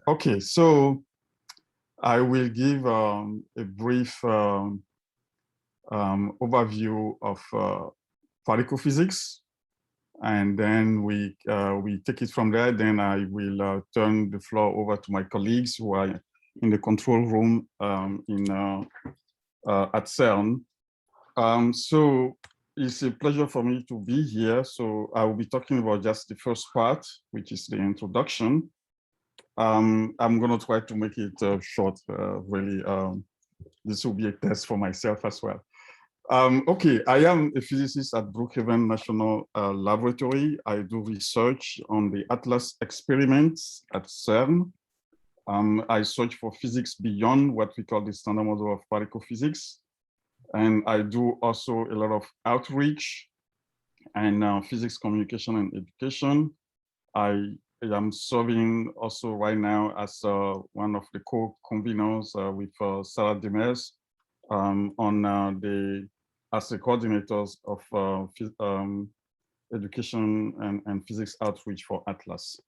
Okay, so I will give a brief overview of particle physics, and then we take it from there. Then I will turn the floor over to my colleagues who are in the control room at CERN. So it's a pleasure for me to be here. So I will be talking about just the first part, which is the introduction. I'm going to try to make it short, really. This will be a test for myself as well. Okay, I am a physicist at Brookhaven National Laboratory. I do research on the ATLAS experiments at CERN. I search for physics beyond what we call the standard model of particle physics. And I do also a lot of outreach and physics communication and education. I am serving also right now as one of the co-conveners with Sarah Demers as the coordinators of education and physics outreach for ATLAS.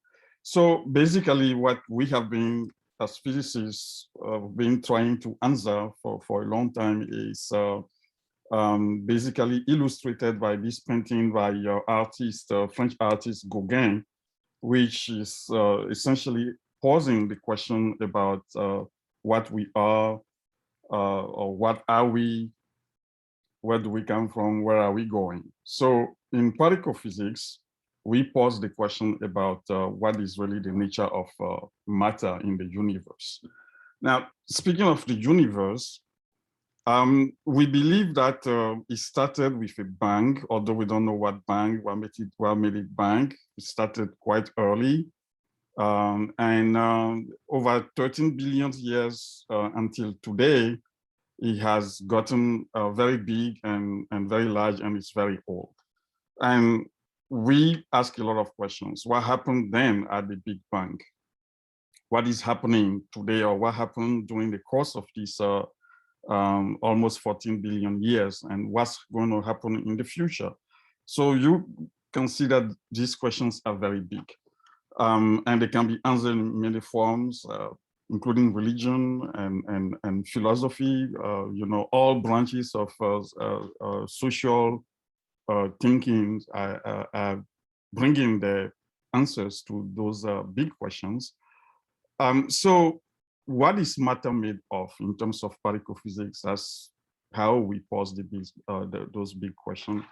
So basically what we have been as physicists been trying to answer for a long time is basically illustrated by this painting by French artist Gauguin, which is essentially posing the question about what we are, or what are we, where do we come from, where are we going? So in particle physics, we pose the question about what is really the nature of matter in the universe. Now, speaking of the universe, we believe that it started with a bang, although we don't know what bang, what made it bang. It started quite early. Over 13 billion years until today, it has gotten very big and very large, and it's very old. And we ask a lot of questions. What happened then at the Big Bang? What is happening today, or what happened during the course of this almost 14 billion years, and what's going to happen in the future? So you can see that these questions are very big, and they can be answered in many forms, including religion and philosophy. You know, all branches of social thinking are bringing the answers to those big questions. So what is matter made of in terms of particle physics? That's how we pose those big questions.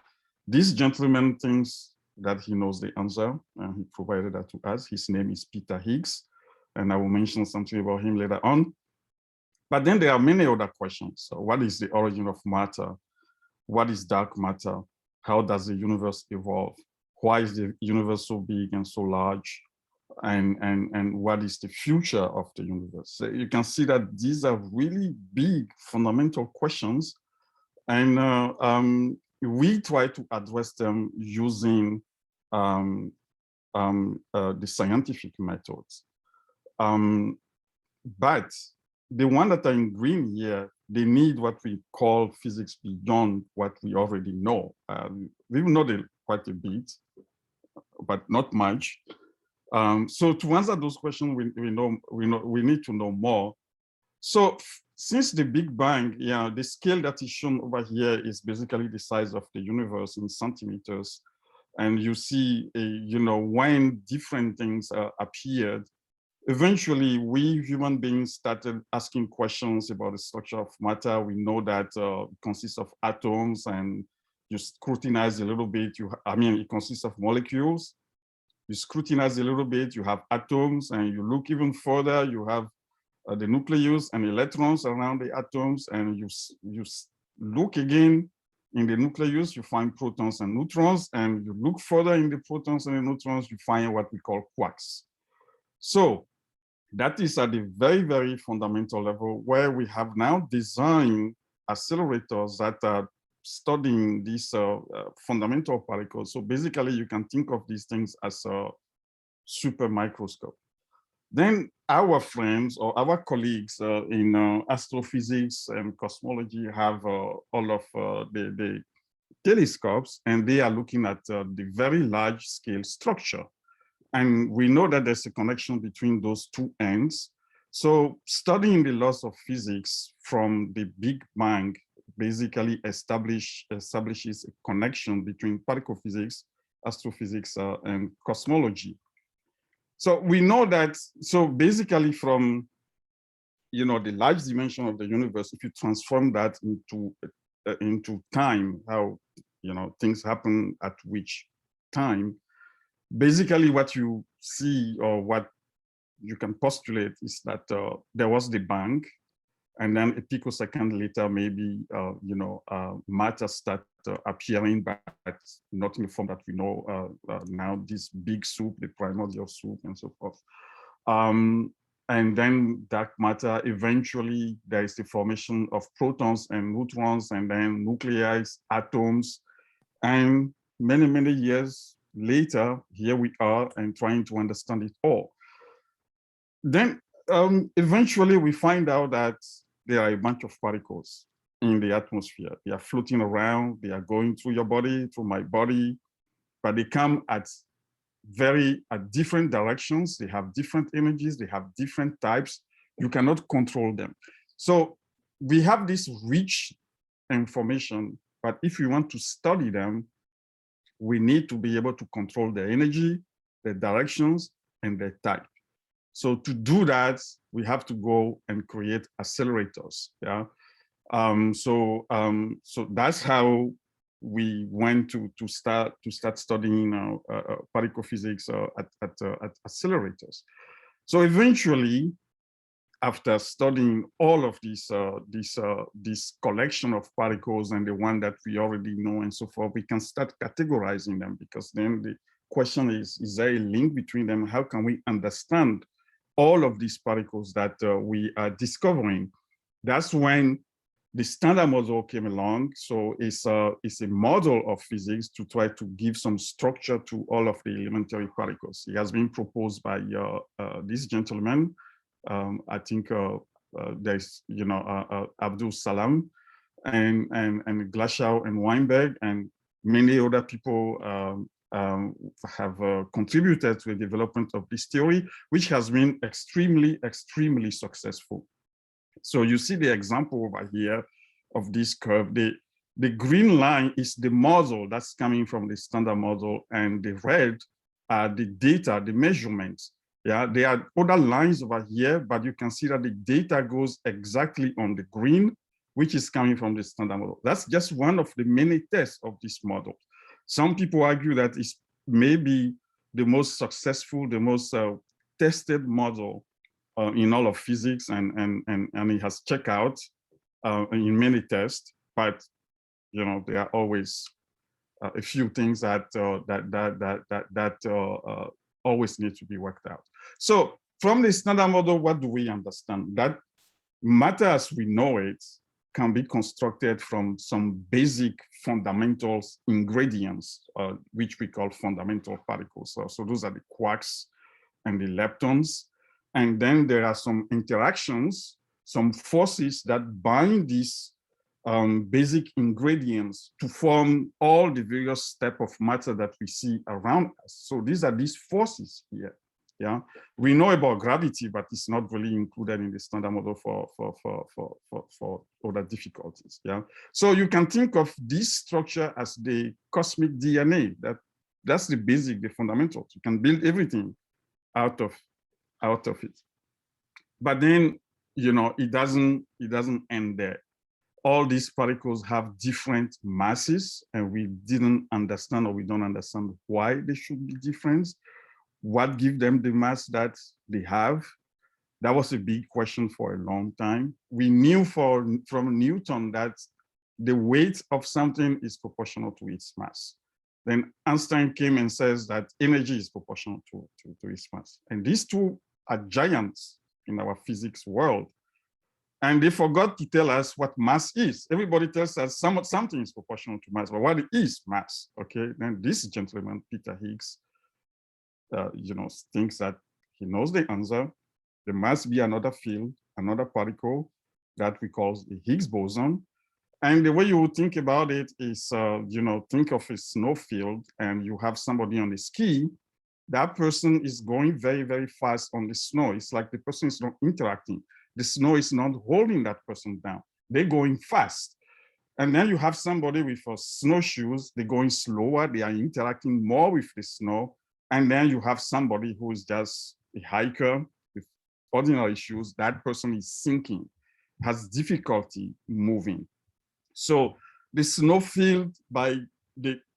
This gentleman thinks that he knows the answer, and he provided that to us. His name is Peter Higgs, and I will mention something about him later on. But then there are many other questions. So what is the origin of matter? What is dark matter? How does the universe evolve? Why is the universe so big and so large? And what is the future of the universe? So you can see that these are really big fundamental questions, and we try to address them using the scientific methods. But the one that are in green here, they need what we call physics beyond what we already know. We know quite a bit, but not much. So to answer those questions, we need to know more. So since the Big Bang, the scale that is shown over here is basically the size of the universe in centimeters. And you see, when different things appeared, eventually we human beings started asking questions about the structure of matter. We know that it consists of atoms, and you scrutinize a little bit. It consists of molecules. You scrutinize a little bit, you have atoms, and you look even further, you have the nucleus and electrons around the atoms, and you look again in the nucleus, you find protons and neutrons, and you look further in the protons and the neutrons, you find what we call quarks. So that is at the very, very fundamental level, where we have now designed accelerators that are studying these fundamental particles. So basically, you can think of these things as a super microscope. Then our friends or our colleagues in astrophysics and cosmology have all of the telescopes, and they are looking at the very large scale structure. And we know that there's a connection between those two ends. So studying the laws of physics from the Big Bang basically establishes a connection between particle physics, astrophysics, and cosmology. So we know that, so basically from, the large dimension of the universe, if you transform that into time, how, things happen at which time, basically what you see or what you can postulate is that there was the bang, and then a picosecond later, maybe, matter start appearing, but not in the form that we know now, this big soup, the primordial soup, and so forth. And then dark matter, eventually there is the formation of protons and neutrons, and then nuclei, atoms, and many, many years later, here we are and trying to understand it all. Then eventually we find out that there are a bunch of particles in the atmosphere. They are floating around, they are going through your body, through my body, but they come at different directions. They have different energies, they have different types. You cannot control them. So we have this rich information, but if we want to study them, we need to be able to control their energy, their directions, and their type. So to do that, we have to go and create accelerators. Yeah. So that's how we went to start studying particle physics at accelerators. So eventually, after studying all of this collection of particles and the one that we already know and so forth, we can start categorizing them, because then the question is there a link between them? How can we understand all of these particles that we are discovering? That's when the standard model came along. So it's a model of physics to try to give some structure to all of the elementary particles. It has been proposed by this gentleman. I think there's, Abdul Salam and Glashow and Weinberg, and many other people have contributed to the development of this theory, which has been extremely, extremely successful. So you see the example over here of this curve. The green line is the model that's coming from the standard model, and the red are the data, the measurements. Yeah, there are other lines over here, but you can see that the data goes exactly on the green, which is coming from the standard model. That's just one of the many tests of this model. Some people argue that it's maybe the most successful, the most tested model in all of physics, and it has checked out in many tests, but there are always a few things that always need to be worked out. So from the standard model, what do we understand? That matter as we know it can be constructed from some basic fundamentals ingredients, which we call fundamental particles. So those are the quarks and the leptons. And then there are some interactions, some forces that bind these basic ingredients to form all the various steps of matter that we see around us. So these are these forces here. Yeah, we know about gravity, but it's not really included in the standard model for other difficulties. Yeah, so you can think of this structure as the cosmic DNA. That's the basic, the fundamentals. You can build everything out of it. But then, it doesn't end there. All these particles have different masses, and we didn't understand, or we don't understand why they should be different. What gives them the mass that they have? That was a big question for a long time. We knew from Newton that the weight of something is proportional to its mass. Then Einstein came and says that energy is proportional to its mass. And these two are giants in our physics world. And they forgot to tell us what mass is. Everybody tells us something is proportional to mass, but what is mass? Okay, then this gentleman, Peter Higgs, thinks that he knows the answer. There must be another field, another particle that we call the Higgs boson. And the way you would think about it is, think of a snow field, and you have somebody on a ski, that person is going very, very fast on the snow. It's like the person is not interacting. The snow is not holding that person down. They're going fast. And then you have somebody with snowshoes, they're going slower, they are interacting more with the snow. And then you have somebody who is just a hiker with ordinary shoes, that person is sinking, has difficulty moving. So the snow field, by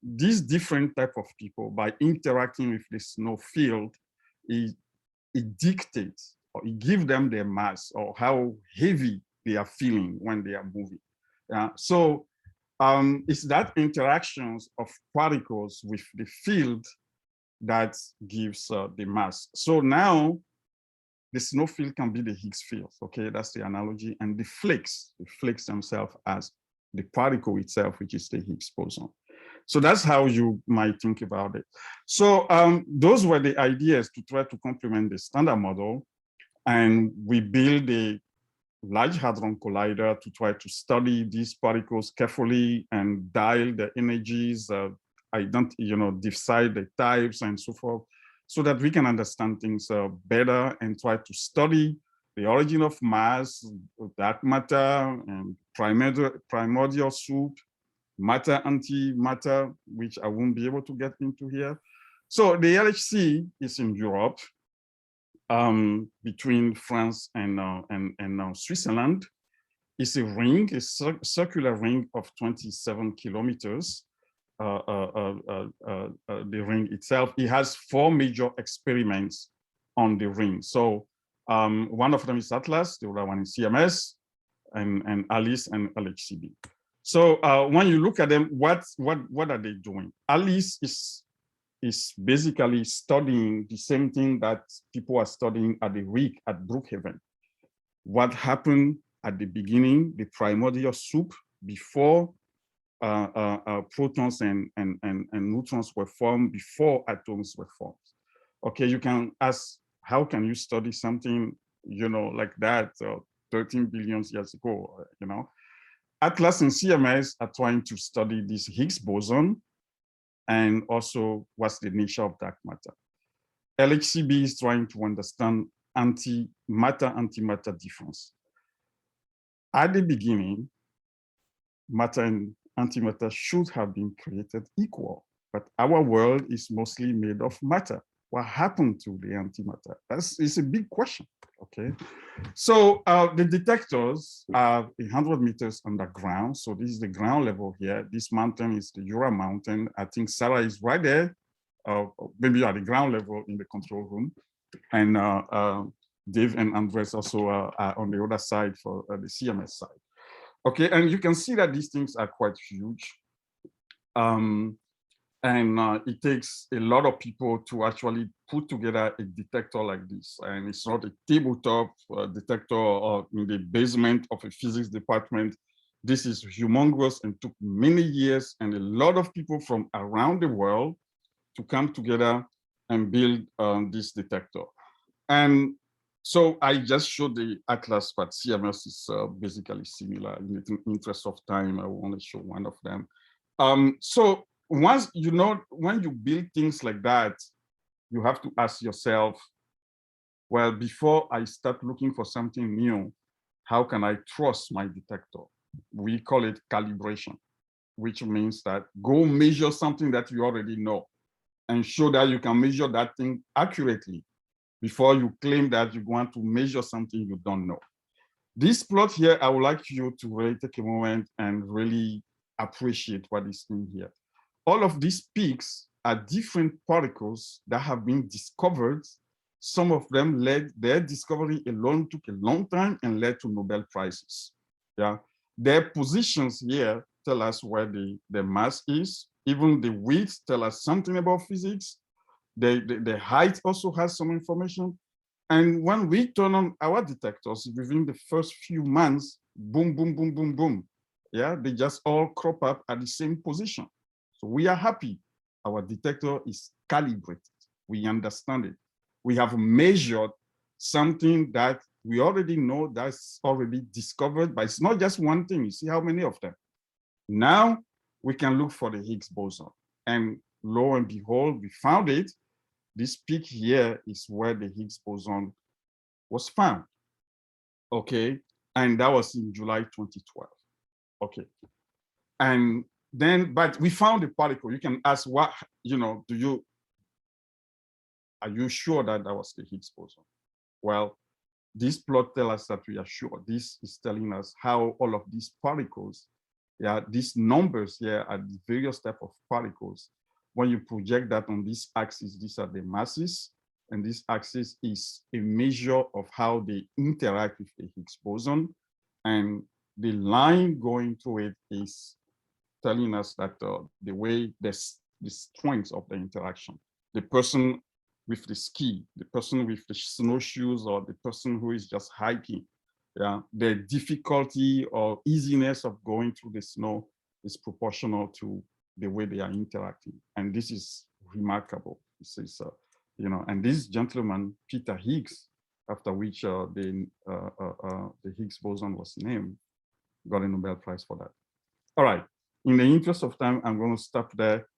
these different type of people, by interacting with the snow field, it dictates or it gives them their mass or how heavy they are feeling when they are moving. So it's that interactions of particles with the field that gives the mass. So now the snow field can be the Higgs field, okay? That's the analogy. And the flakes themselves as the particle itself, which is the Higgs boson. So that's how you might think about it. So those were the ideas to try to complement the standard model. And we build a Large Hadron Collider to try to study these particles carefully and dial the energies, decide the types and so forth, so that we can understand things better and try to study the origin of mass, dark matter, and primordial soup, matter, antimatter, which I won't be able to get into here. So the LHC is in Europe, between France and Switzerland. It's a ring, a circular ring of 27 kilometers. The ring itself, it has 4 major experiments on the ring. So one of them is Atlas, the other one is CMS, and ALICE and LHCb. So when you look at them, what are they doing? ALICE is basically studying the same thing that people are studying at the RIC at Brookhaven. What happened at the beginning, the primordial soup, before protons and neutrons were formed, before atoms were formed. Okay, you can ask, how can you study something, like that 13 billion years ago, Atlas and CMS are trying to study this Higgs boson, and also what's the nature of dark matter. LHCb is trying to understand antimatter difference. At the beginning, matter and antimatter should have been created equal, but our world is mostly made of matter. What happened to the antimatter? It's a big question, okay? So the detectors are 100 meters underground. So this is the ground level here. This mountain is the Jura mountain. I think Sarah is right there, maybe at the ground level in the control room. And Dave and Andres also are on the other side for the CMS side. Okay, and you can see that these things are quite huge. It takes a lot of people to actually put together a detector like this. And it's not a tabletop detector or in the basement of a physics department. This is humongous and took many years and a lot of people from around the world to come together and build this detector. And so I just showed the Atlas, but CMS is basically similar. In the interest of time, I will only show one of them. So once, when you build things like that, you have to ask yourself, well, before I start looking for something new, how can I trust my detector? We call it calibration, which means that go measure something that you already know and show that you can measure that thing accurately before you claim that you want to measure something you don't know. This plot here, I would like you to really take a moment and really appreciate what is in here. All of these peaks are different particles that have been discovered. Some of them their discovery alone took a long time and led to Nobel Prizes. Yeah, their positions here tell us where the mass is. Even the width tell us something about physics. The height also has some information. And when we turn on our detectors, within the first few months, boom, boom, boom, boom, boom. Yeah, they just all crop up at the same position. So we are happy. Our detector is calibrated. We understand it. We have measured something that we already know that's already discovered, but it's not just one thing. You see how many of them? Now we can look for the Higgs boson. And lo and behold, we found it. this peak here is where the Higgs boson was found. Okay, and that was in July 2012. Okay, and then, but we found a particle. You can ask, what, you know, are you sure that that was the Higgs boson? Well, this plot tells us that we are sure. This is telling us how all of these particles, yeah, these numbers here are the various types of particles. When you project that on this axis, these are the masses, and this axis is a measure of how they interact with the Higgs boson. And the line going through it is telling us that the way the strength of the interaction, the person with the ski, the person with the snowshoes, or the person who is just hiking, yeah, the difficulty or easiness of going through the snow is proportional to the way they are interacting. And this is remarkable. This is, you know, and this gentleman, Peter Higgs, after which the Higgs boson was named, got a Nobel Prize for that. All right, in the interest of time, I'm going to stop there,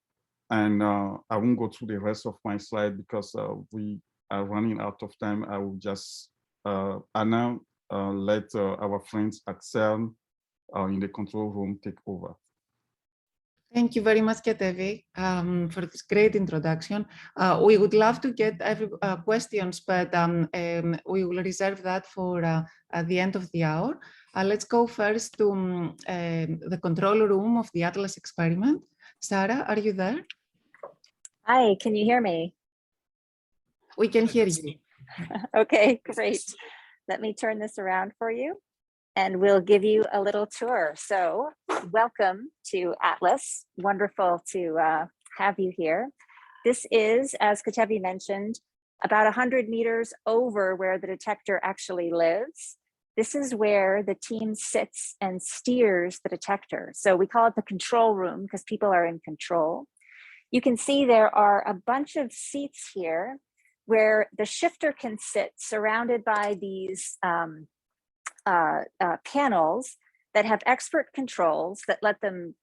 and I won't go through the rest of my slide because we are running out of time. I will just Anna let our friends at CERN in the control room take over. Thank you very much, Ketevi, for this great introduction. We would love to get questions, but we will reserve that for at the end of the hour. Let's go first to the control room of the Atlas experiment. Sarah, are you there? Hi, can you hear me? We can hear you. Okay, great. Let me turn this around for you, and we'll give you a little tour. So welcome to Atlas. Wonderful to have you here. This is, as Ketevi mentioned, about 100 meters over where the detector actually lives. This is where the team sits and steers the detector. So we call it the control room because people are in control. You can see there are a bunch of seats here where the shifter can sit surrounded by these panels that have expert controls that let them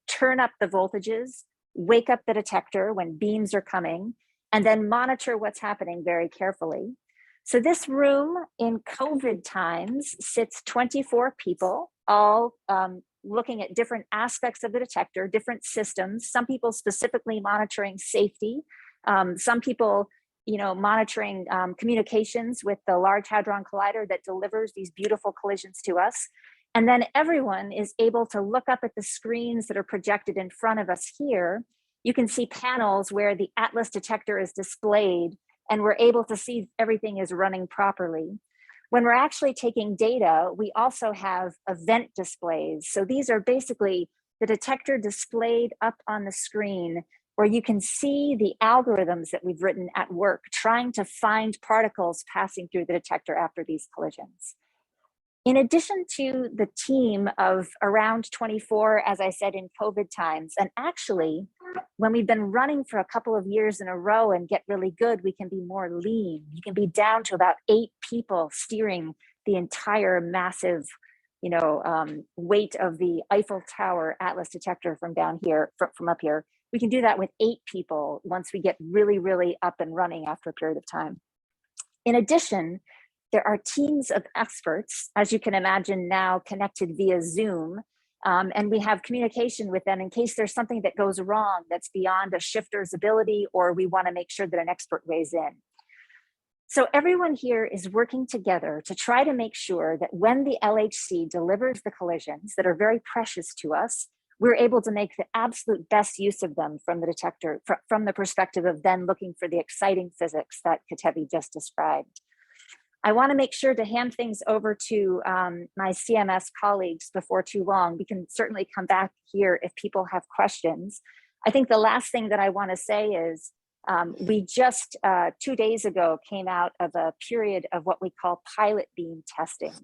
turn up the voltages, wake up the detector when beams are coming, and then monitor what's happening very carefully. So this room in COVID times sits 24 people, all looking at different aspects of the detector, different systems, some people specifically monitoring safety, some people monitoring communications with the Large Hadron Collider that delivers these beautiful collisions to us. And then everyone is able to look up at the screens that are projected in front of us here. You can see panels where the Atlas detector is displayed, and we're able to see everything is running properly. When we're actually taking data, we also have event displays. So these are basically the detector displayed up on the screen, where you can see the algorithms that we've written at work, trying to find particles passing through the detector after these collisions. In addition to the team of around 24, as I said, in COVID times, and actually, when we've been running for a couple of years in a row and get really good, we can be more lean. You can be down to about 8 people steering the entire massive, weight of the Eiffel Tower Atlas detector from down here, from up here. We can do that with 8 people once we get really, really up and running after a period of time. In addition, there are teams of experts, as you can imagine now, connected via Zoom, and we have communication with them in case there's something that goes wrong that's beyond a shifter's ability, or we want to make sure that an expert weighs in. So everyone here is working together to try to make sure that when the LHC delivers the collisions that are very precious to us, we're able to make the absolute best use of them from the detector, from the perspective of then looking for the exciting physics that Ketevi just described. I want to make sure to hand things over to my CMS colleagues before too long. We can certainly come back here if people have questions. I think the last thing that I want to say is we just 2 days ago came out of a period of what we call pilot beam testing,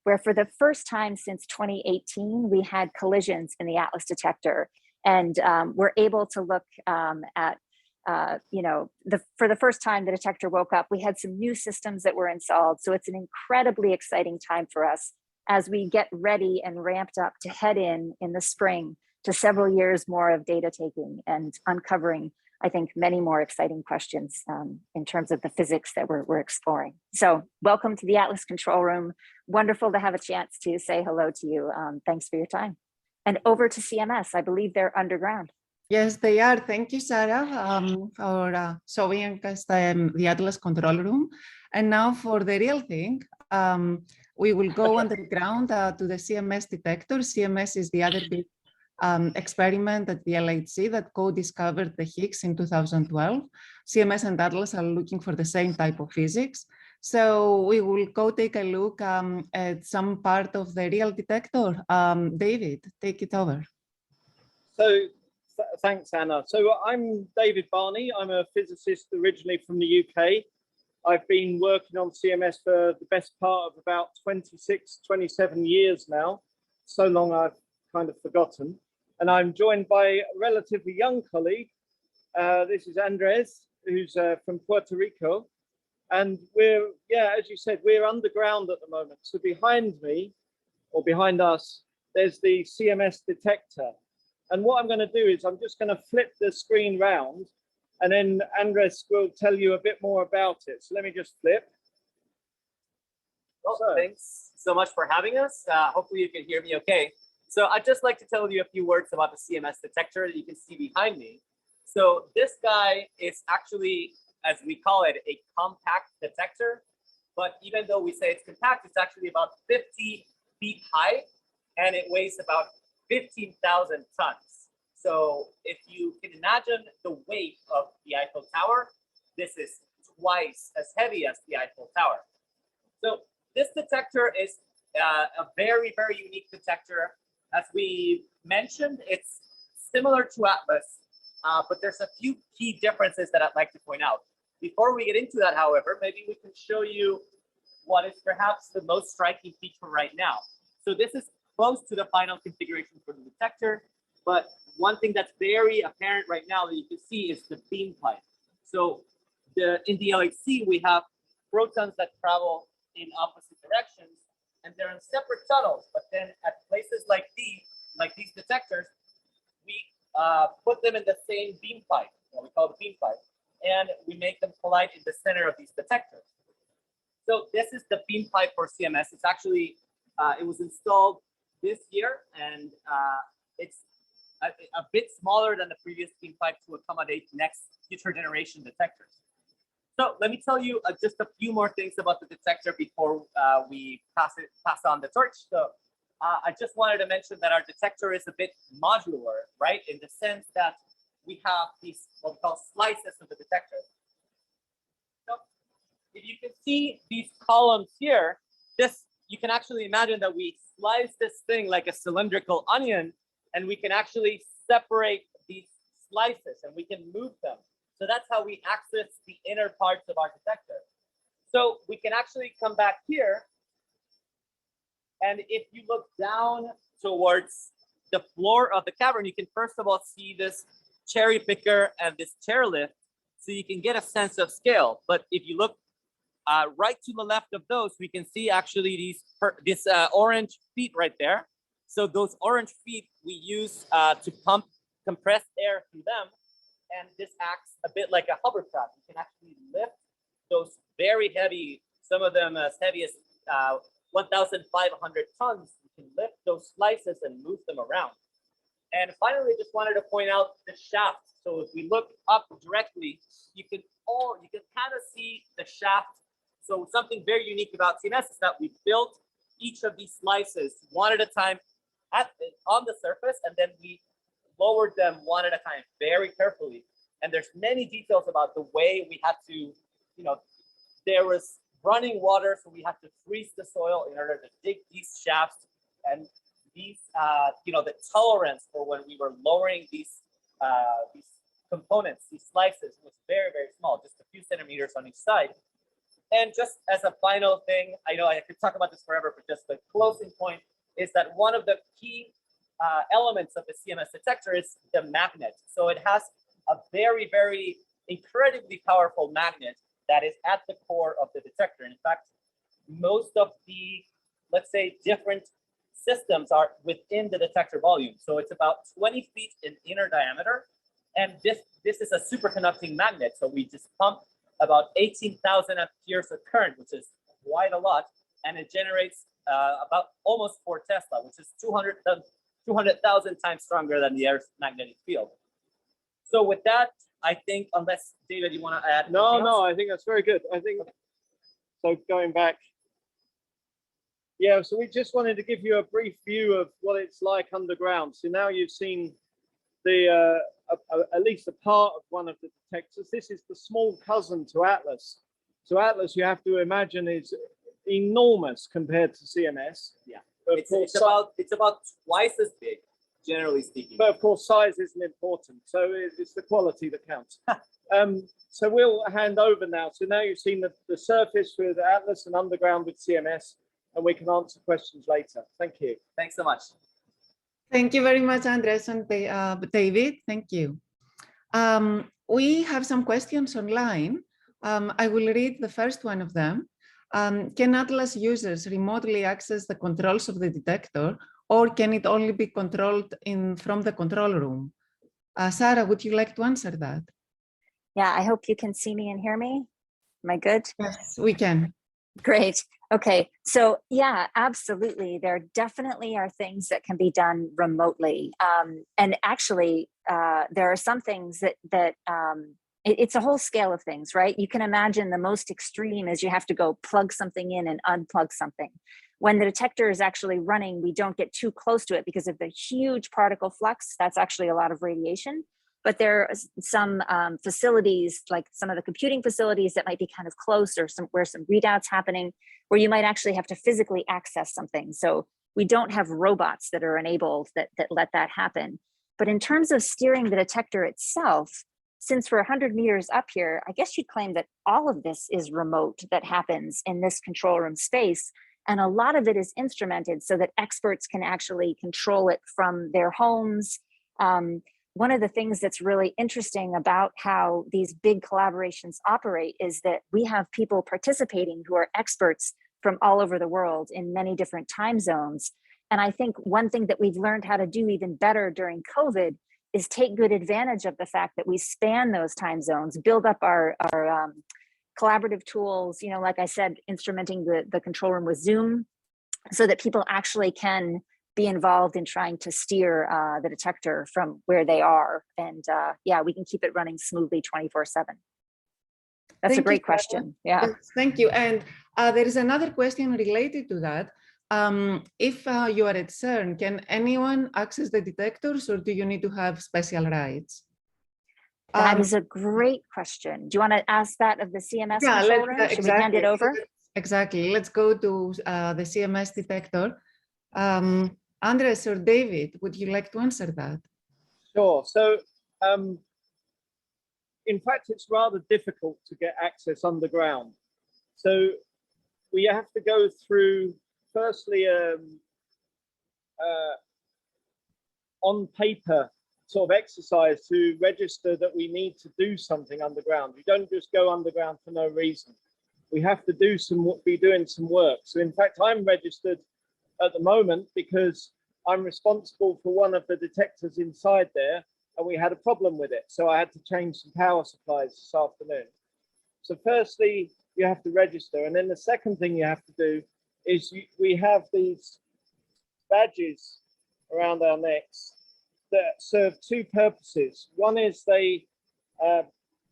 where for the first time since 2018, we had collisions in the Atlas detector. And we're able to look at for the first time the detector woke up. We had some new systems that were installed. So it's an incredibly exciting time for us as we get ready and ramped up to head in the spring to several years more of data taking and uncovering I think, many more exciting questions in terms of the physics that we're exploring. So welcome to the Atlas control room. Wonderful to have a chance to say hello to you. Thanks for your time. And over to CMS. I believe they're underground. Yes, they are. Thank you, Sarah, for showing us the Atlas control room. And now for the real thing, we will go underground to the CMS detector. CMS is the other big experiment at the LHC that co-discovered the Higgs in 2012. CMS and Atlas are looking for the same type of physics. So we will go take a look at some part of the real detector. David, take it over. So thanks, Anna. So I'm David Barney. I'm a physicist originally from the UK. I've been working on CMS for the best part of about 26, 27 years now. So long I've kind of forgotten. And I'm joined by a relatively young colleague. This is Andres, who's from Puerto Rico. And we're, yeah, as you said, we're underground at the moment. So behind me, or behind us, there's the CMS detector. And what I'm going to do is I'm just going to flip the screen round, and then Andres will tell you a bit more about it. So let me just flip. Well, thanks so much for having us. Hopefully you can hear me okay. So I'd just like to tell you a few words about the CMS detector that you can see behind me. So this guy is actually, as we call it, a compact detector. But even though we say it's compact, it's actually about 50 feet high, and it weighs about 15,000 tons. So if you can imagine the weight of the Eiffel Tower, this is twice as heavy as the Eiffel Tower. So this detector is a very, very unique detector. As we mentioned, it's similar to Atlas, but there's a few key differences that I'd like to point out. Before we get into that, however, maybe we can show you what is perhaps the most striking feature right now. So this is close to the final configuration for the detector, but one thing that's very apparent right now that you can see is the beam pipe. So in the LHC, we have protons that travel in opposite directions, and they're in separate tunnels. But then at places like these detectors, we put them in the same beam pipe, what we call the beam pipe, and we make them collide in the center of these detectors. So this is the beam pipe for CMS. It's actually, it was installed this year, and it's a bit smaller than the previous beam pipe to accommodate future generation detectors. So let me tell you just a few more things about the detector before we pass on the torch. So I just wanted to mention that our detector is a bit modular, right? In the sense that we have these what we call slices of the detector. So if you can see these columns here, you can actually imagine that we slice this thing like a cylindrical onion, and we can actually separate these slices and we can move them. So that's how we access the inner parts of our detector. So we can actually come back here, and if you look down towards the floor of the cavern, you can first of all see this cherry picker and this chairlift, so you can get a sense of scale. But if you look right to the left of those, we can see actually this orange feet right there. So those orange feet we use to pump compressed air through them, and this acts a bit like a hovercraft. You can actually lift those very heavy, some of them as heavy as 1,500 tons. You can lift those slices and move them around. And finally, just wanted to point out the shaft. So if we look up directly, you can kind of see the shaft. So something very unique about CMS is that we built each of these slices one at a time on the surface, and then we lowered them one at a time very carefully. And there's many details about the way we had to, there was running water, so we had to freeze the soil in order to dig these shafts. And these, the tolerance for when we were lowering these components, these slices, was very, very small, just a few centimeters on each side. And just as a final thing, I know I could talk about this forever, but just the closing point is that one of the key elements of the CMS detector is the magnet. So it has a very, very incredibly powerful magnet that is at the core of the detector. And in fact, most of the, let's say, different systems are within the detector volume. So it's about 20 feet in inner diameter, And this is a superconducting magnet. So we just pump about 18,000 amperes of current, which is quite a lot. And it generates about almost 4 Tesla, which is 200,000 times stronger than the Earth's magnetic field. So with that, I think, unless David, you want to add? No, I think that's very good. I think, so going back. Yeah, so we just wanted to give you a brief view of what it's like underground. So now you've seen the at least a part of one of the detectors. This is the small cousin to Atlas. So Atlas, you have to imagine, is enormous compared to CMS. Yeah, but it's about twice as big, generally speaking. But of course, size isn't important. So it's the quality that counts. So we'll hand over now. So now you've seen the surface with Atlas and underground with CMS, and we can answer questions later. Thank you. Thanks so much. Thank you very much, Andres and David. Thank you. We have some questions online. I will read the first one of them. Can Atlas users remotely access the controls of the detector, or can it only be controlled from the control room? Sarah, would you like to answer that? Yeah, I hope you can see me and hear me. Am I good? Yes, we can. Great. Okay. So yeah, absolutely. There definitely are things that can be done remotely. And actually, there are some things that it's a whole scale of things, right? You can imagine the most extreme is you have to go plug something in and unplug something. When the detector is actually running, we don't get too close to it because of the huge particle flux. That's actually a lot of radiation. But there are some facilities, like some of the computing facilities that might be kind of close, or where some readouts happening, where you might actually have to physically access something. So we don't have robots that are enabled that let that happen. But in terms of steering the detector itself, since we're 100 meters up here, I guess you'd claim that all of this is remote that happens in this control room space. And a lot of it is instrumented so that experts can actually control it from their homes. One of the things that's really interesting about how these big collaborations operate is that we have people participating who are experts from all over the world in many different time zones. And I think one thing that we've learned how to do even better during COVID is take good advantage of the fact that we span those time zones, build up our collaborative tools, you know, like I said, instrumenting the control room with Zoom, so that people actually can be involved in trying to steer the detector from where they are. And yeah, we can keep it running smoothly 24/7. That's a great question. Yeah. Yes, thank you. And there is another question related to that. If you are at CERN, can anyone access the detectors, or do you need to have special rights? That is a great question. Do you want to ask that of the CMS control room? Should we hand it over? Exactly. Let's go to the CMS detector. Andres or David, would you like to answer that? Sure. So, in fact, it's rather difficult to get access underground. So we have to go through, firstly, on paper sort of exercise to register that we need to do something underground. We don't just go underground for no reason. We have to be doing some work. So in fact, I'm registered at the moment because I'm responsible for one of the detectors inside there, and we had a problem with it. So I had to change some power supplies this afternoon. So firstly, you have to register. And then the second thing you have to do is we have these badges around our necks that serve two purposes. One is they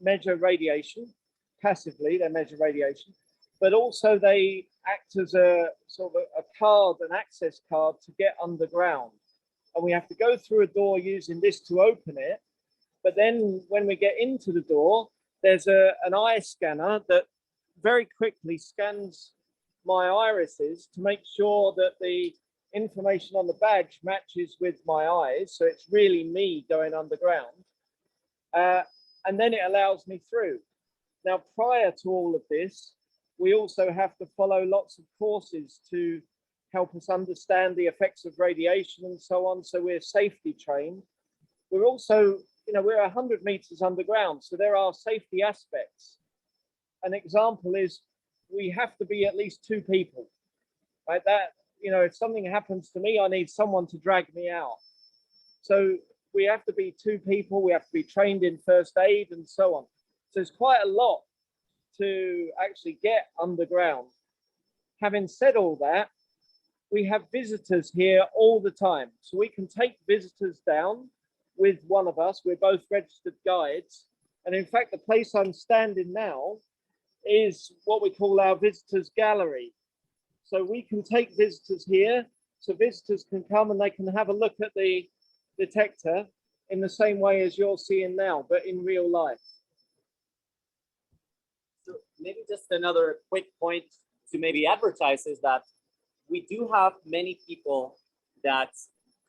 measure radiation, passively they measure radiation, but also they act as a sort of a card, an access card to get underground. And we have to go through a door using this to open it. But then when we get into the door, there's an eye scanner that very quickly scans my irises to make sure that the information on the badge matches with my eyes. So it's really me going underground. And then it allows me through. Now, prior to all of this, we also have to follow lots of courses to help us understand the effects of radiation and so on. So we're safety trained. We're also, you know, we're 100 meters underground. So there are safety aspects. An example is we have to be at least 2 people, right? That, you know, if something happens to me, I need someone to drag me out. So we have to be 2 people, we have to be trained in first aid and so on. So it's quite a lot to actually get underground. Having said all that, we have visitors here all the time. So we can take visitors down with one of us. We're both registered guides. And in fact, the place I'm standing now is what we call our visitors gallery. So we can take visitors here. So visitors can come and they can have a look at the detector in the same way as you're seeing now, but in real life. So maybe just another quick point to maybe advertise is that we do have many people that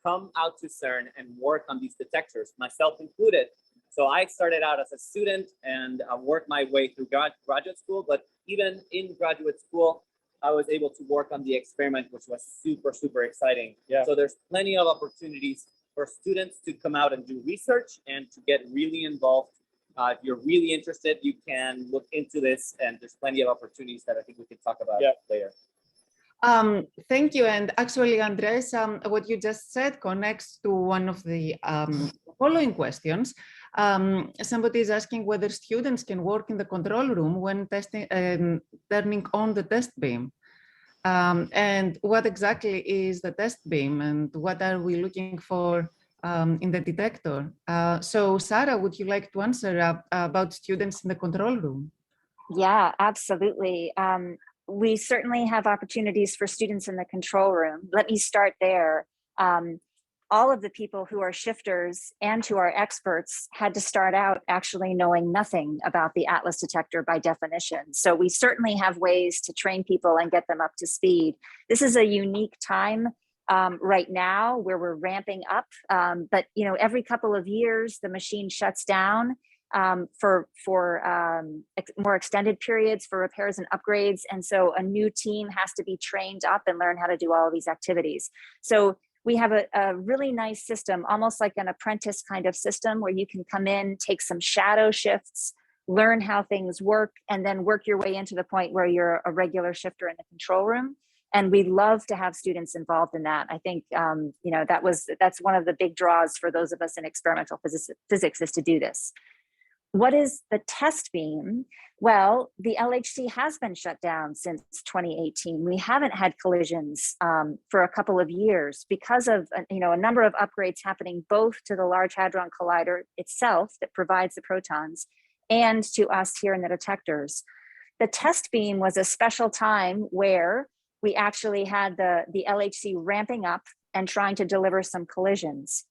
come out to CERN and work on these detectors, myself included. So I started out as a student and I worked my way through graduate school, but even in graduate school, I was able to work on the experiment, which was super, super exciting. Yeah. So there's plenty of opportunities for students to come out and do research and to get really involved. If you're really interested, you can look into this, and there's plenty of opportunities that I think we can talk about later. Thank you. And actually, Andres, what you just said connects to one of the following questions. Somebody is asking whether students can work in the control room when testing turning on the test beam. And what exactly is the test beam and what are we looking for in the detector? So Sarah, would you like to answer about students in the control room? Yeah, absolutely. We certainly have opportunities for students in the control room. Let me start there. All of the people who are shifters and who are experts had to start out actually knowing nothing about the Atlas detector by definition. So we certainly have ways to train people and get them up to speed. This is a unique time right now where we're ramping up, but every couple of years the machine shuts down for more extended periods for repairs and upgrades. And so a new team has to be trained up and learn how to do all of these activities. So we have a really nice system, almost like an apprentice kind of system where you can come in, take some shadow shifts, learn how things work, and then work your way into the point where you're a regular shifter in the control room. And we love to have students involved in that. I think, that's one of the big draws for those of us in experimental physics is to do this. What is the test beam? Well, the LHC has been shut down since 2018. We haven't had collisions for a couple of years because of a number of upgrades happening both to the Large Hadron Collider itself that provides the protons and to us here in the detectors. The test beam was a special time where we actually had the LHC ramping up and trying to deliver some collisions.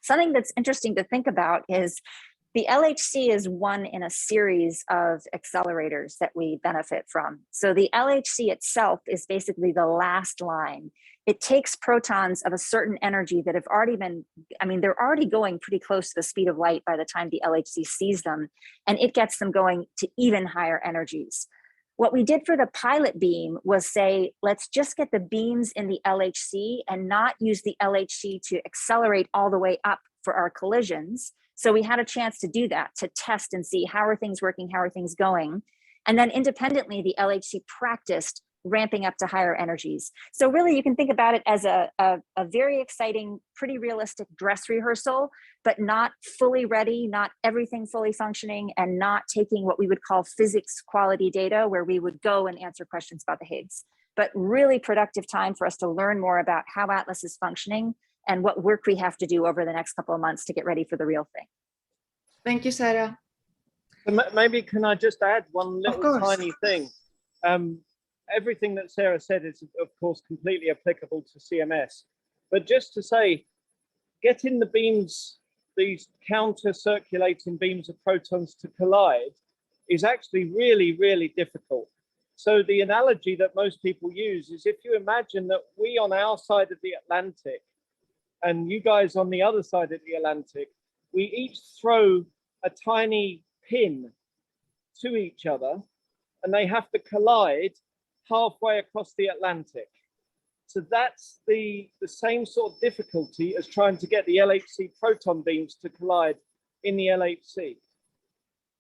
Something that's interesting to think about is the LHC is one in a series of accelerators that we benefit from. So the LHC itself is basically the last line. It takes protons of a certain energy that have already been, they're already going pretty close to the speed of light by the time the LHC sees them, and it gets them going to even higher energies. What we did for the pilot beam was say, let's just get the beams in the LHC and not use the LHC to accelerate all the way up for our collisions. So we had a chance to do that, to test and see how are things working, how are things going. And then independently, the LHC practiced ramping up to higher energies. So really you can think about it as a very exciting, pretty realistic dress rehearsal, but not fully ready, not everything fully functioning, and not taking what we would call physics quality data where we would go and answer questions about the Higgs, but really productive time for us to learn more about how Atlas is functioning and what work we have to do over the next couple of months to get ready for the real thing. Thank you, Sarah. Maybe can I just add one little tiny thing? Everything that Sarah said is, of course, completely applicable to CMS. But just to say, getting the beams, these counter-circulating beams of protons to collide is actually really, really difficult. So the analogy that most people use is if you imagine that we on our side of the Atlantic and you guys on the other side of the Atlantic, we each throw a tiny pin to each other and they have to collide halfway across the Atlantic. So that's the same sort of difficulty as trying to get the LHC proton beams to collide in the LHC.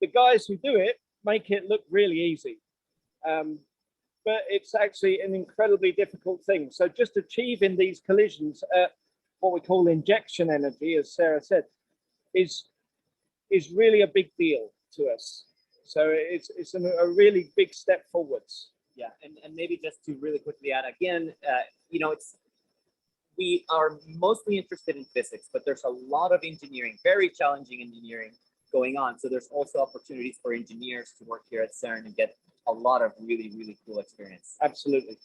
The guys who do it make it look really easy, but it's actually an incredibly difficult thing. So just achieving these collisions at what we call injection energy, as Sarah said, is really a big deal to us. So it's a really big step forwards. Yeah, and maybe just to really quickly add again, you know, we are mostly interested in physics, but there's a lot of engineering, very challenging engineering going on. So there's also opportunities for engineers to work here at CERN and get a lot of really, really cool experience. Absolutely.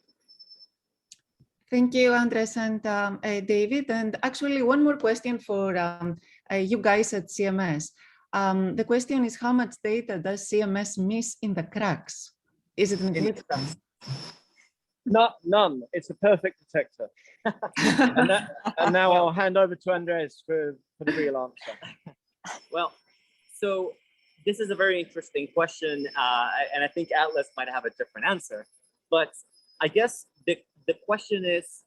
Thank you, Andres and David. And actually, one more question for you guys at CMS. The question is, how much data does CMS miss in the cracks? Is it significant? None. It's a perfect detector. and now I'll hand over to Andres for the real answer. Well, so this is a very interesting question, and I think Atlas might have a different answer. But I guess the question is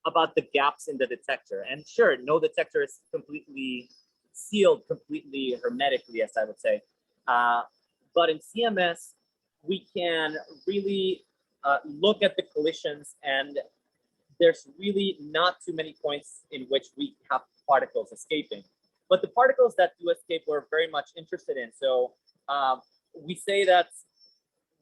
about the gaps in the detector. And sure, no detector is completely sealed, completely hermetically, as I would say. But in CMS, we can really look at the collisions, and there's really not too many points in which we have particles escaping. But the particles that do escape, we're very much interested in. So we say that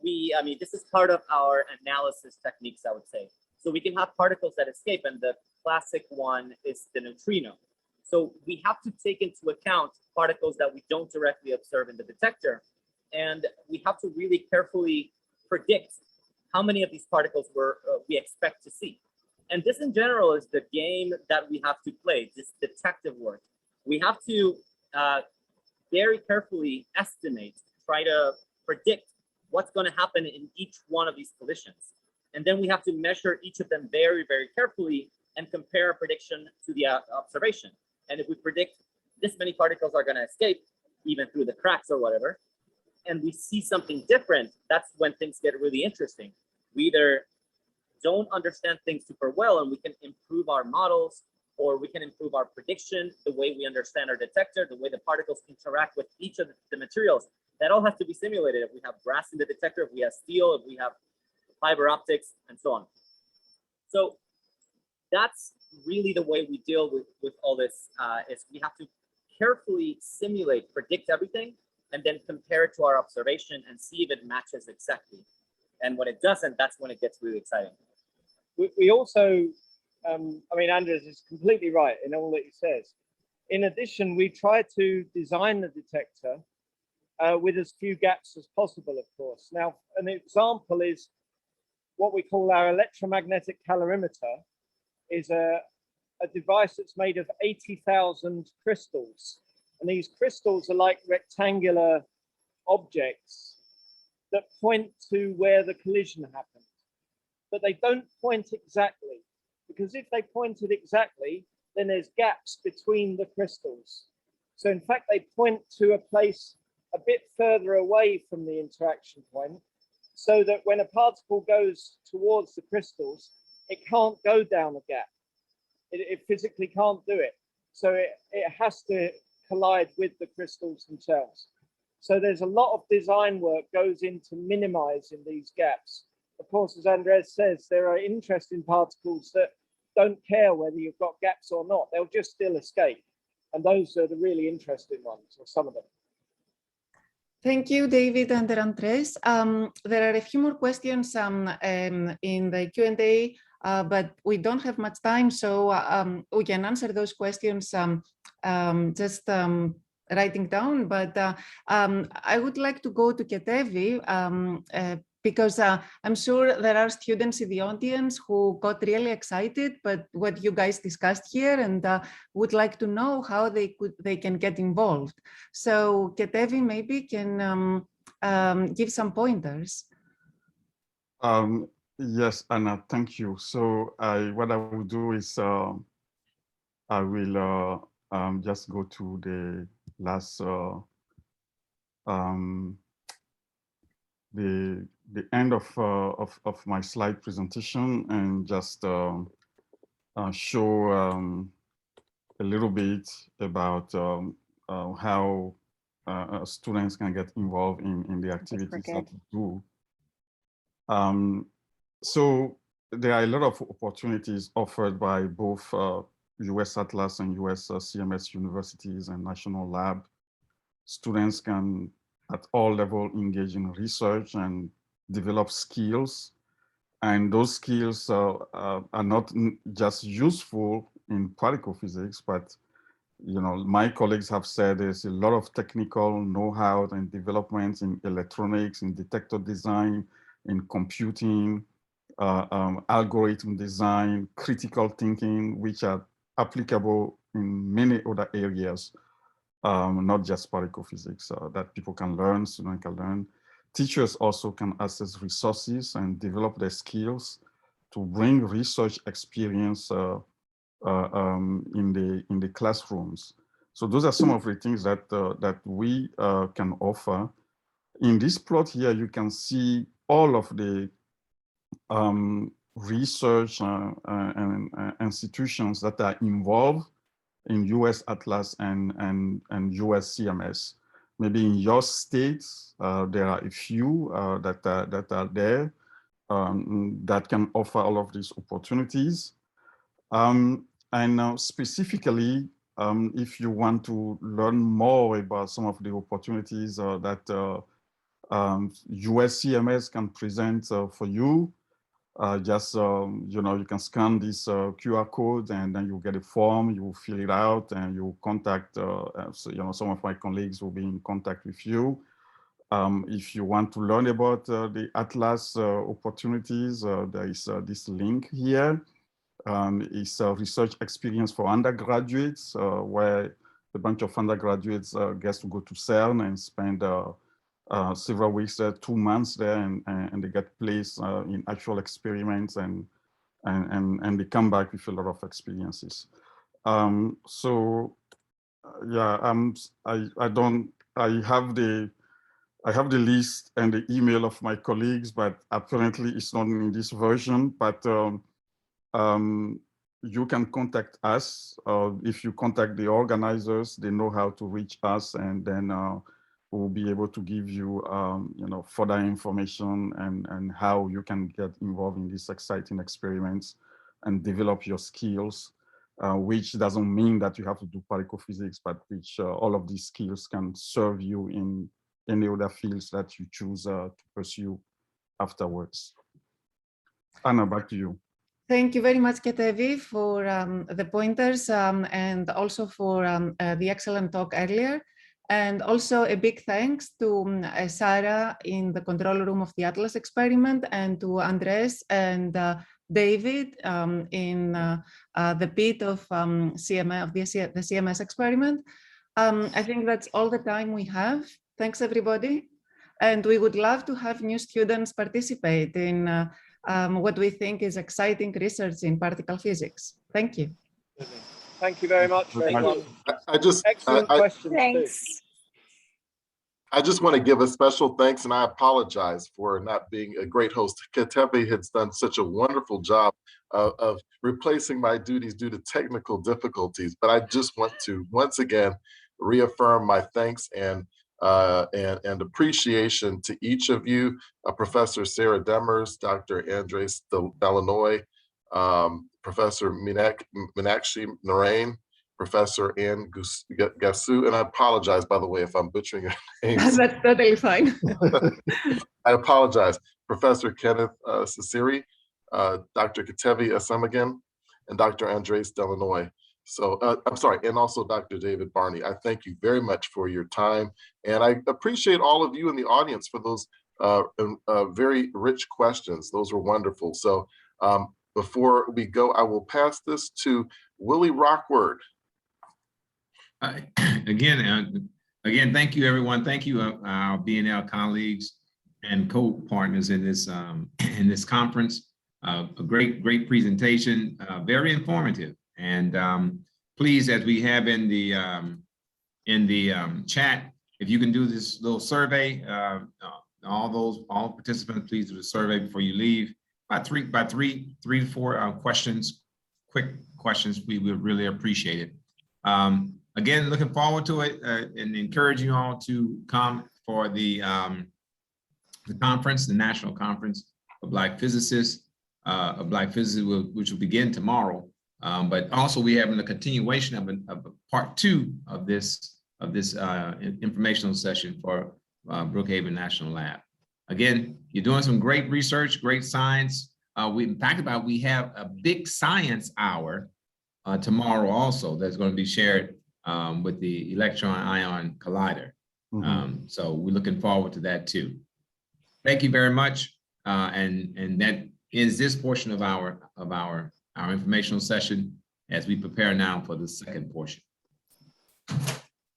I mean, this is part of our analysis techniques, I would say. So we can have particles that escape, and the classic one is the neutrino. So we have to take into account particles that we don't directly observe in the detector. And we have to really carefully predict how many of these particles we expect to see. And this in general is the game that we have to play, this detective work. We have to very carefully estimate, try to predict what's going to happen in each one of these collisions. And then we have to measure each of them very, very carefully and compare a prediction to the observation. And if we predict this many particles are going to escape, even through the cracks or whatever, and we see something different, that's when things get really interesting. We either don't understand things super well and we can improve our models, or we can improve our prediction, the way we understand our detector, the way the particles interact with each of the materials. That all has to be simulated. If we have brass in the detector, if we have steel, if we have fiber optics, and so on. So that's really the way we deal with all this, is we have to carefully simulate, predict everything, and then compare it to our observation and see if it matches exactly. And when it doesn't, that's when it gets really exciting. We also, I mean, Andres is completely right in all that he says. In addition, we try to design the detector with as few gaps as possible, of course. Now, an example is what we call our electromagnetic calorimeter, is a device that's made of 80,000 crystals. And these crystals are like rectangular objects that point to where the collision happened. But they don't point exactly, because if they pointed exactly, then there's gaps between the crystals. So in fact, they point to a place a bit further away from the interaction point, so that when a particle goes towards the crystals, it can't go down a gap. It physically can't do it. So it has to collide with the crystals themselves. So there's a lot of design work goes into minimizing these gaps. Of course, as Andres says, there are interesting particles that don't care whether you've got gaps or not. They'll just still escape. And those are the really interesting ones, or some of them. Thank you, David and Andres. There are a few more questions in the Q&A, but we don't have much time, so we can answer those questions just writing down. But I would like to go to Ketevi, because I'm sure there are students in the audience who got really excited but what you guys discussed here, and would like to know how they can get involved. So Ketevi maybe can give some pointers. Yes, Anna, thank you. So what I will do is I will just go to the last the end of my slide presentation, and just show a little bit about how students can get involved in the activities that we do. So there are a lot of opportunities offered by both US Atlas and US CMS universities and national lab. Students can, at all levels, engage in research and develop skills. And those skills are not just useful in particle physics, but my colleagues have said there's a lot of technical know-how and developments in electronics, in detector design, in computing, algorithm design, critical thinking, which are applicable in many other areas, not just particle physics, that people can learn, students can learn. Teachers also can access resources and develop their skills to bring research experience in the classrooms. So those are some of the things that that we can offer. In this plot here, you can see all of the research and institutions that are involved in US Atlas and US CMS. Maybe in your states, there are a few that are there that can offer all of these opportunities. And now specifically, if you want to learn more about some of the opportunities that US CMS can present for you, just, you can scan this QR code and then you get a form, you fill it out and you contact, so, some of my colleagues will be in contact with you. If you want to learn about the Atlas opportunities, there is this link here. It's a research experience for undergraduates, where a bunch of undergraduates get to go to CERN and spend several weeks there, 2 months there, and they get placed in actual experiments and they come back with a lot of experiences. So yeah, I have the list and the email of my colleagues, but apparently it's not in this version. But you can contact us. If you contact the organizers, they know how to reach us, and then we'll be able to give you, further information and how you can get involved in these exciting experiments and develop your skills, which doesn't mean that you have to do particle physics, but which all of these skills can serve you in any other fields that you choose to pursue afterwards. Anna, back to you. Thank you very much, Ketevi, for the pointers and also for the excellent talk earlier. And also a big thanks to Sarah in the control room of the Atlas experiment, and to Andres and David in the pit of CMS, of the CMS experiment. I think that's all the time we have. Thanks, everybody. And we would love to have new students participate in what we think is exciting research in particle physics. Thank you. Thank you very much, everyone. Excellent I questions. thanks. I just want to give a special thanks, and I apologize for not being a great host. Ketevi has done such a wonderful job of replacing my duties due to technical difficulties. But I just want to once again reaffirm my thanks and appreciation to each of you, Professor Sarah Demers, Dr. Andres Delanoy, Professor Meenakshi Narain, Professor Ann Gasu, and I apologize, by the way, if I'm butchering your names. That's totally fine. I apologize. Professor Kenneth Ciceri, Dr. Ketevi Asemagan, and Dr. Andres Delanoy. So I'm sorry, and also Dr. David Barney. I thank you very much for your time, and I appreciate all of you in the audience for those very rich questions. Those were wonderful. So before we go, I will pass this to Willie Rockford. Again, thank you, everyone. Thank you, our BNL colleagues and co-partners in this conference. A great presentation, very informative. And please, as we have in the chat, if you can do this little survey, all participants, please do the survey before you leave. About three to four questions, quick questions. We would really appreciate it. Again, looking forward to it and encourage you all to come for the conference, the National Conference of Black Physicists, which will begin tomorrow But also we have a continuation of part 2 of this informational session for Brookhaven National Lab. Again, you're doing some great research, great science. We have a big science hour tomorrow also that's going to be shared with the electron-ion collider. So we're looking forward to that too. Thank you very much. And that ends this portion of our informational session as we prepare now for the second portion.